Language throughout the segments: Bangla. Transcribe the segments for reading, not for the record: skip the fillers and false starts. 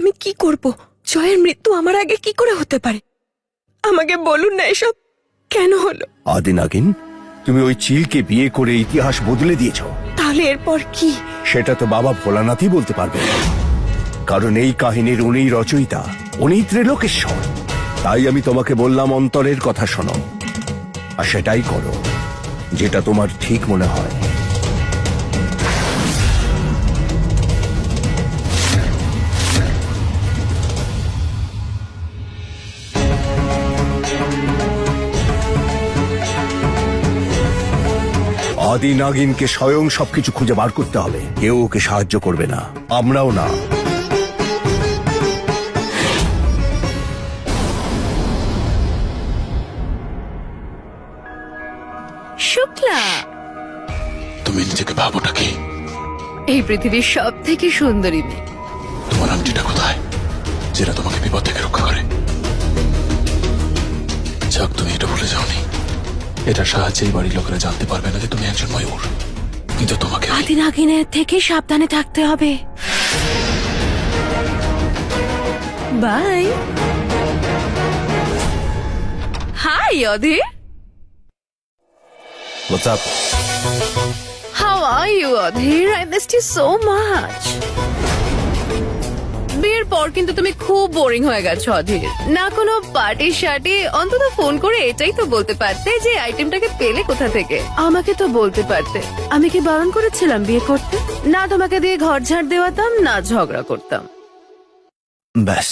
আমি কি করব? জয়ের মৃত্যু আমার আগে কি করে হতে পারে? আমাকে বলুন না এসব কেন হলো। আদি নাগিন, তুমি ওই চিলকে বিয়ে করে ইতিহাস বদলে দিয়েছ। তাহলে এরপর কি? সেটা তো বাবা ভোলানাথই বলতে পারবে, কারণ এই কাহিনীর উনিই রচয়িতা, উনিই ত্রিলোকেশ্বর। তাই আমি তোমাকে বললাম অন্তরের কথা শোনো, আর সেটাই করো যেটা তোমার ঠিক মনে হয়। আদি নাগিনকে স্বয়ং সবকিছু খুঁজে বার করতে হবে। কেউ ওকে সাহায্য করবে না, আমরাও না। শুক্লা, তুমি নিজেকে ভাবোটা কি? এই পৃথিবীর সব থেকে সুন্দরী মেয়ে। তোমার আংটিটা কোথায়, যেটা তোমাকে বিপদ থেকে রক্ষা করে? যাক, তুমি এটা ভুলে যাওনি। এটার সাহায্যে এই বাড়ির লোকেরা জানতে পারবে না যে তুমি একজন ময়ূর, কিন্তু তোমাকে আদি নাগিনের থেকে সাবধানে থাকতে হবে। Bye. Hi Adhir. What's up? How are you, Adhir? I missed you so much. বিয়ের পর কিন্তু তুমি খুব বোরিং হয়ে গেছো অধীর। না কোনো পার্টি শার্টি, অন্তত ফোন করে এটাই তো বলতে পারতে যে আইটেমটাকে পেলে কোথা থেকে। আমাকে তো বলতে পারতে। আমি কি বারণ করেছিলাম বিয়ে করতে? না তোমাকে দিয়ে ঘর ঝাড় দেওয়াতাম, না ঝগড়া করতাম। ব্যাস,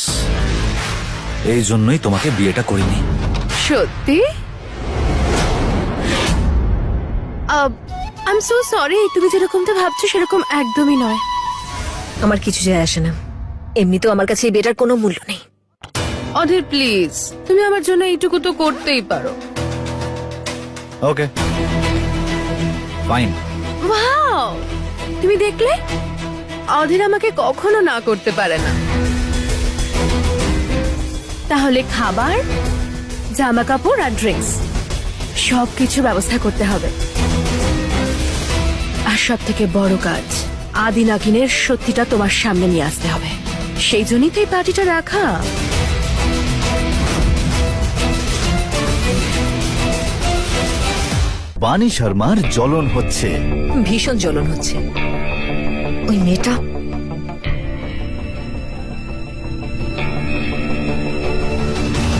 এই জন্যই তোমাকে বিয়েটা করিনি। সত্যি? I am so sorry. তুমি যেরকমটা ভাবছো সেরকম একদমই নয়। আমার কিছু যায় আসে না, এমনিতেও আমার কাছে এই বিয়েটার কোনো মূল্য নেই। অধীর প্লিজ, তুমি আমার জন্য এইটুকু তো করতেই পারো। Okay fine. ওয়াও, তুমি দেখলে অধীর আমাকে কখনো না করতে পারে না। তাহলে খাবার, জামা কাপড় আর ড্রিঙ্কস সবকিছু ব্যবস্থা করতে হবে। আর সব থেকে বড় কাজ, আদি নাগিনের সত্যিটা তোমার সামনে নিয়ে আসতে হবে। সেই জন্যই তো এই পার্টিটা রাখা। বাণী শর্মার জ্বলন হচ্ছে, ভীষণ জ্বলন হচ্ছে। ওই মেয়েটা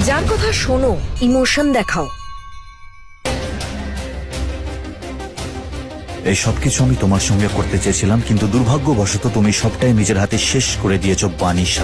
যার কথা শোনো, ইমোশন দেখাও। এই সবকিছু আমি তোমার সঙ্গে করতে চেয়েছিলাম, কিন্তু দুর্ভাগ্যবশত তুমি সবটাই নিজের হাতে শেষ করে দিয়েছো বাণী।